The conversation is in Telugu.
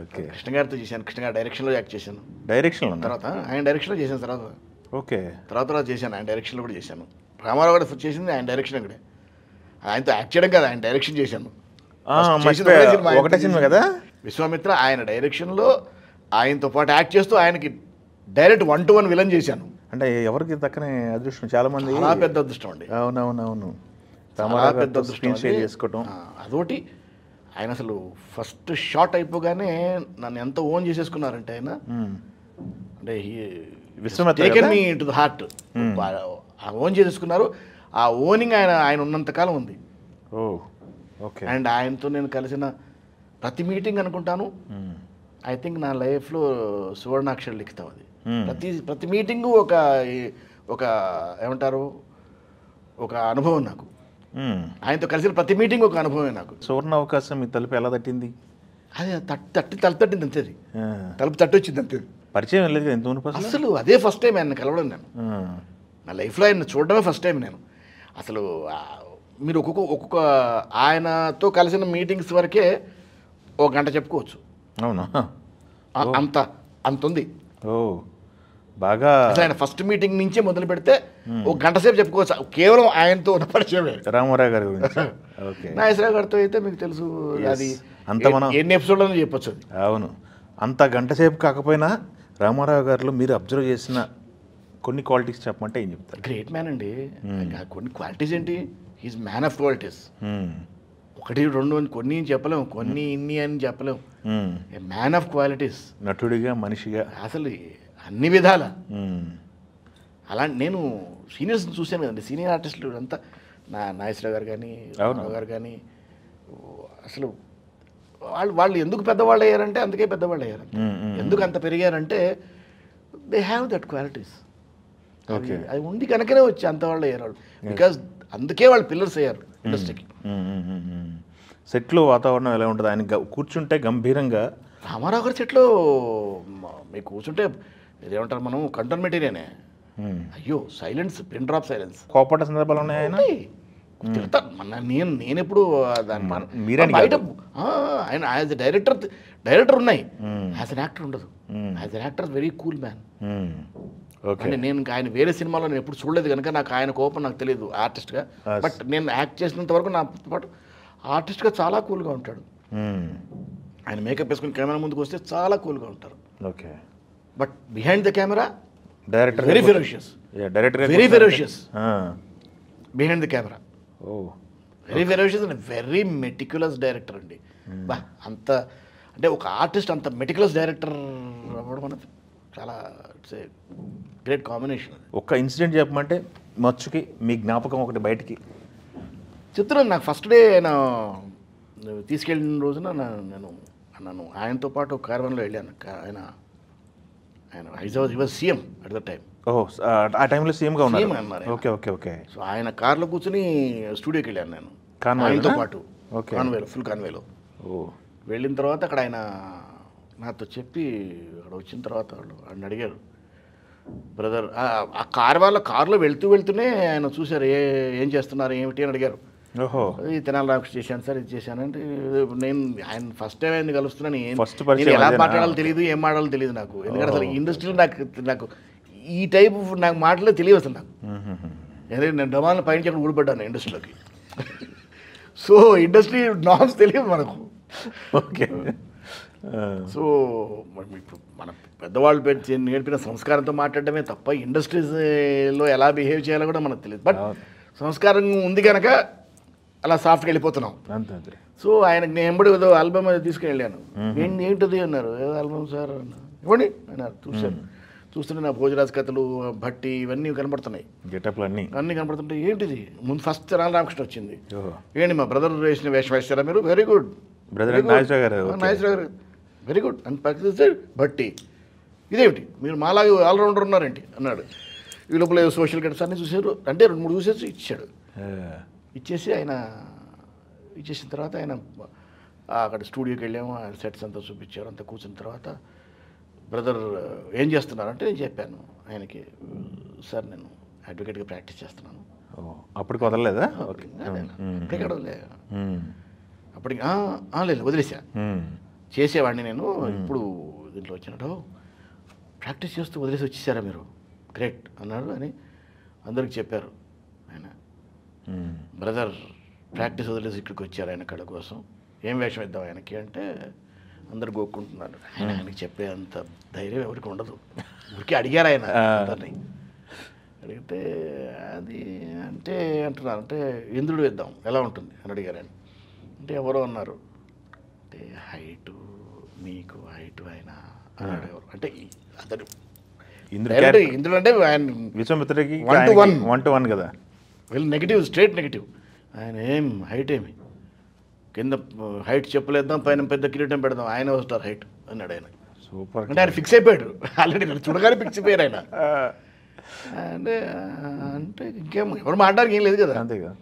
ఓకే. కృష్ణ గారితో చేశాను, కృష్ణ గారి డైరెక్షన్లో యాక్ట్ చేశాను. డైరెక్షన్లో తర్వాత ఆయన డైరెక్షన్లో చేశాను. ఓకే. తర్వాత చేశాను, ఆయన డైరెక్షన్లో కూడా చేశాను. రామారావు గారు చేసింది ఆయన డైరెక్షన్ అక్కడే. ఆయనతో యాక్ట్ చేయడం కదా, ఆయన డైరెక్షన్ చేశాను. ఒకటే సినిమా కదా విశ్వామిత్ర. ఆయన డైరెక్షన్లో ఆయనతో పాటు యాక్ట్ చేస్తూ ఆయనకి డైరెక్ట్ 1-to-1 విలన్ చేశాను. అంటే ఎవరికి దక్కనే అదృష్టం, చాలా మంది. చాలా పెద్ద అదృష్టం అండి. అవునవునవును. చాలా పెద్ద అదృష్టం షేర్ చేసుకోవటం. అదొకటి. ఆయన అసలు ఫస్ట్ షాట్ అయిపోగానే నన్ను ఎంత ఓన్ చేసేసుకున్నారంటే ఆయన, అంటే taken me to the heart. Own చేసేసుకున్నారు. ఆ ఓనింగ్ ఆయన ఉన్నంతకాలం ఉంది. ఓకే. అండ్ ఆయనతో నేను కలిసిన ప్రతి మీటింగ్ అనుకుంటాను, ఐ థింక్ నా లైఫ్లో సువర్ణాక్షరం లిఖితం అది. ప్రతి మీటింగు ఒక ఏమంటారు, ఒక అనుభవం నాకు. ఆయనతో కలిసిన ప్రతి మీటింగ్ ఒక అనుభవమే నాకు. సువర్ణ అవకాశం మీ తలుపు ఎలా తట్టింది? అదే తలుపు తట్టింది అంతే. అది తలుపు తట్టి వచ్చింది అంతే. పరిచయం లేదు కదా ఎంత అసలు. అదే ఫస్ట్ టైం ఆయన కలవడం నేను. నా లైఫ్లో ఆయన చూడడమే ఫస్ట్ టైం నేను. అసలు మీరు ఒక్కొక్క ఆయనతో కలిసిన మీటింగ్స్ వరకే 1 గంట చెప్పుకోవచ్చు. అవునా? అంత ఉంది. బాగా. ఆయన ఫస్ట్ మీటింగ్ నుంచే మొదలు పెడితే 1 గంట సేపు చెప్పుకోవచ్చు కేవలం ఆయనతో ఉన్న పరిచయమే. రామారావు గారి గురించి. నాగేశ్వరరావు గారితో అయితే మీకు తెలుసు, అది అంత మనం ఎన్ని ఎపిసోడ్లను చెప్పొచ్చు. అవును. అంత గంట సేపు కాకపోయినా రామారావు గారిలో మీరు అబ్జర్వ్ చేసిన కొన్ని క్వాలిటీస్ చెప్పమంటే ఏం చెప్తారు? గ్రేట్ మ్యాన్ అండి. కొన్ని క్వాలిటీస్ ఏంటి, హీస్ మ్యాన్ ఆఫ్ క్వాలిటీస్. 1, 2 అని కొన్ని చెప్పలేము, కొన్ని ఇన్ని అని చెప్పలేము. Man of qualities. నటుడిగా, మనిషిగా, అసలు అన్ని విధాల. అలా నేను సీనియర్స్ చూశాను కదండి, సీనియర్ ఆర్టిస్టులు అంతా. నాగేశ్వరరావు గారు కానీ, రామారావు గారు కానీ, అసలు వాళ్ళు ఎందుకు పెద్దవాళ్ళు అయ్యారంటే అందుకే పెద్దవాళ్ళు అయ్యారు. ఎందుకు అంత పెరిగారంటే దే హ్యావ్ దట్ క్వాలిటీస్. అది ఉంది కనుకనే వచ్చి అంత వాళ్ళు అయ్యారు వాళ్ళు. బికాజ్ అందుకే వాళ్ళు పిల్లర్స్ అయ్యారు ఇండస్ట్రీకి. సెట్లో వాతావరణం ఎలా ఉంటుంది? ఆయన కూర్చుంటే గంభీరంగా. రామారావు గారి సెట్లో మీకు కూర్చుంటే ఇదేమంటారు, మనం కంటోన్ మెటీరియనే. అయ్యో సైలెన్స్, పిన్ డ్రాప్ సైలెన్స్. కోపడ్డ సందర్భాలు ఉన్నాయి ఆయన. నేను ఎప్పుడు దాన్ని బయట ఆయన యాజ్ ఎ డైరెక్టర్ ఉన్నాయి, యాజ్ అన్ యాక్టర్ ఉండదు. As an actor very cool man. అంటే నేను ఆయన వేరే సినిమాలో నేను ఎప్పుడు చూడలేదు కనుక నాకు ఆయన కోపం నాకు తెలియదు ఆర్టిస్ట్గా. బట్ నేను యాక్ట్ చేసినంత వరకు నాతో పాటు ఆర్టిస్ట్గా చాలా కూల్గా ఉంటాడు. ఆయన మేకప్ వేసుకుని కెమెరా ముందుకు వస్తే చాలా కూల్గా ఉంటారు. Okay. But behind the camera director very ferocious. Very ferocious behind the camera. Very ferocious and very meticulous director అండి. బా అంత అంటే ఒక ఆర్టిస్ట్ అంత మెటిక్యులస్ డైరెక్టర్ అవ్వడం అనేది చాలా ఇట్స్ ఏ గ్రేట్ కాంబినేషన్. ఒక్క ఇన్సిడెంట్ చెప్పమంటే మచ్చుకి మీ జ్ఞాపకం ఒకటి బయటికి చెప్తున్నాను. నాకు ఫస్ట్ డే ఆయన తీసుకెళ్ళిన రోజున నన్ను ఆయనతో పాటు కార్వన్లో వెళ్ళాను. ఆయన Hyderabad was CM at the time. ఓహో, ఆ టైంలో సీఎంగా ఉన్నారు. Okay okay okay. సో ఆయన కార్లో కూర్చుని స్టూడియోకి వెళ్ళాను నేను ఆయనతో పాటు. కాన్వేలో, ఫుల్ కాన్వేలో వెళ్ళిన తర్వాత అక్కడ ఆయన నాతో చెప్పి అక్కడ వచ్చిన తర్వాత ఆయన అడిగారు, బ్రదర్ ఆ కార్లో వెళ్తూనే ఆయన చూశారు, ఏం చేస్తున్నారు ఏమిటి అని అడిగారు. ఓహో, ఇది తెనాలి రామకృష్ణ చేశాను సార్, ఇది చేశాను అంటే నేను ఆయన ఫస్ట్ టైం ఆయన కలుస్తున్నాను. నేను ఎలా మాట్లాడాలో తెలియదు, ఏం మాట్లాడాలో తెలియదు నాకు. ఎందుకంటే అసలు ఇండస్ట్రీలో నాకు ఈ టైప్ నాకు మాటలే తెలియదు అసలు నాకు. ఎందుకంటే నేను డమాలను పైన చెప్పి ఊడిపడ్డాను ఇండస్ట్రీలోకి. సో ఇండస్ట్రీ నామ్స్ తెలియదు మనకు. ఓకే. సో ఇప్పుడు మన పెద్దవాళ్ళు నేర్పిన సంస్కారంతో మాట్లాడటమే తప్ప ఇండస్ట్రీస్లో ఎలా బిహేవ్ చేయాలో కూడా మనకు తెలియదు. బట్ సంస్కారం ఉంది కనుక అలా సాఫ్ట్గా వెళ్ళిపోతున్నాం. అంతే. సో ఆయనకు నేను ఎంబడి ఏదో ఆల్బమ్ తీసుకుని వెళ్ళాను. ఏంటది అన్నారు. ఏదో ఆల్బమ్ సార్ ఇవ్వండి అన్నారు. చూస్తుంటే నా భోజరాజ్ కథలు, భట్టి ఇవన్నీ కనపడుతున్నాయి, గెటప్లు అన్నీ కనపడుతుంటాయి. ఏంటిది ముందు ఫస్ట్ తెనాలి రామకృష్ణ వచ్చింది. ఏంటి మా బ్రదర్ వేసిన వేషం వేస్తారా మీరు? Very good. నాగేశ్వరరావు గారు వెరీ గుడ్ అని పక్కన భట్టి ఇదేమిటి మీరు మాలాగా ఆల్రౌండర్ ఉన్నారేంటి అన్నాడు. ఈ లోపల సోషల్ గెటప్స్ అన్నీ చూసారు. అంటే 2-3 చూసేసి ఇచ్చాడు. ఇచ్చేసి ఆయన ఇచ్చేసిన తర్వాత ఆయన అక్కడ స్టూడియోకి వెళ్ళాము. ఆయన సెట్స్ అంతా చూపించారు. అంతా కూర్చున్న తర్వాత బ్రదర్ ఏం చేస్తున్నారంటే నేను చెప్పాను ఆయనకి, సార్ నేను అడ్వకేట్గా ప్రాక్టీస్ చేస్తున్నాను. అప్పటికి వదలలేదా? అప్పటికి వదిలేసా. చేసేవాడిని నేను, ఇప్పుడు దీంట్లో వచ్చినట్టు ప్రాక్టీస్ చేస్తూ వదిలేసి వచ్చేసారా మీరు, గ్రేట్ అన్నాడు అని అందరికి చెప్పారు. ఆయన బ్రదర్ ప్రాక్టీస్ వదిలేసి ఇక్కడికి వచ్చారు ఆయన కళ కోసం, ఏం వేషం ఇద్దాం ఆయనకి అంటే అందరు గోక్కుంటున్నారు. ఆయనకి చెప్పే అంత ధైర్యం ఎవరికి ఉండదు. ఊరికి అడిగారు ఆయన అందరినీ. అడిగితే అది అంటే అంటున్నారు, అంటే ఇంద్రుడు వేద్దాం ఎలా ఉంటుంది అని అడిగారు ఆయన. అంటే ఎవరో అన్నారు, అంటే హైటు మీకు హైటు ఆయన అని అడిగారు. అంటే అతను ఇంద్రుడు అంటే ఆయన విశ్వామిత్రుడికి 1-1 కదా, వెళ్ళి నెగిటివ్, స్ట్రేట్ నెగిటివ్. ఆయన ఏం హైట్ ఏమి, కింద హైట్ చెప్పలేద్దాం, పైన పెద్ద కిరీటం పెడదాం, ఆయన వస్తారు హైట్ అన్నాడు ఆయన. సూపర్. అంటే ఆయన ఫిక్స్ అయిపోయాడు ఆల్రెడీ, చూడగానే ఫిక్స్ అయిపోయారు ఆయన. అంటే ఇంకేం ఎవరు మాట్లాడడానికి ఏం లేదు కదా. అంతే కదా.